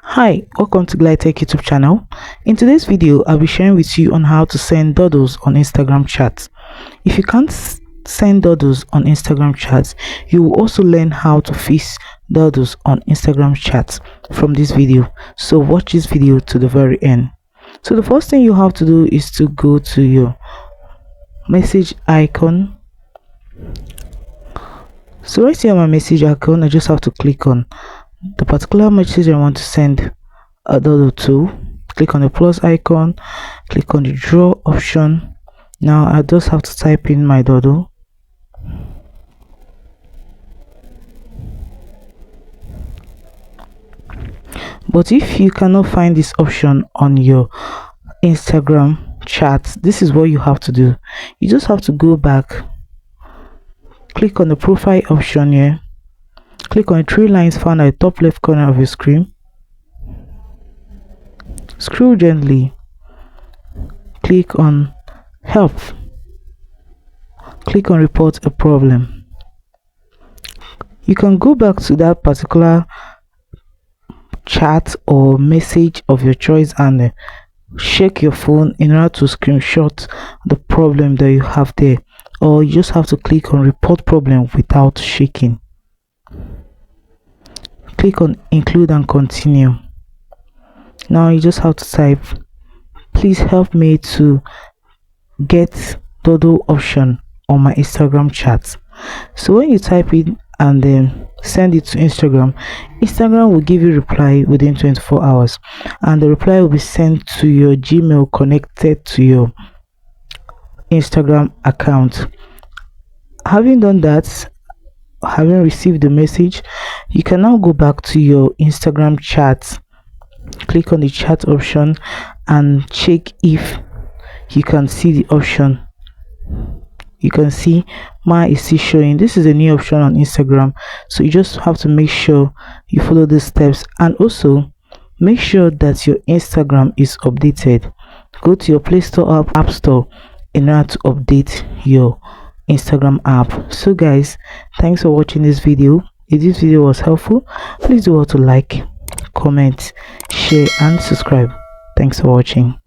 Hi, welcome to Glide Tech YouTube channel. In today's video, I'll be sharing with you on how to send doodles on Instagram chats. If you can't send doodles on Instagram chats, you will also learn how to fix doodles on Instagram chats from this video. So watch this video to the very end. So the first thing you have to do is to go to your message icon. So right here on my message icon, I just have to click on the particular message I want to send a doodle to. Click on the plus icon, click on the draw option. Now I just have to type in my doodle. But if you cannot find this option on your Instagram chat, this is what you have to do. You just have to go back, click on the profile option here, click on the three lines found at the top left corner of your screen, scroll gently, click on help, click on report a problem. You can go back to that particular chat or message of your choice and shake your phone in order to screenshot the problem that you have there, or you just have to click on report problem without shaking. Click on include and continue. Now you just have to type, please help me to get doodle option on my Instagram chat. So when you type it and then send it to Instagram will give you reply within 24 hours, and the reply will be sent to your Gmail connected to your Instagram account. Having done that, having received the message, you can now go back to your Instagram chat, click on the chat option and check if you can see the option. You can see my is still showing. This is a new option on Instagram, so you just have to make sure you follow the steps, and also make sure that your Instagram is updated. Go to your Play Store app Store in order to update your Instagram app. So guys, thanks for watching this video. If this video was helpful, please do also like, comment, share and subscribe. Thanks for watching.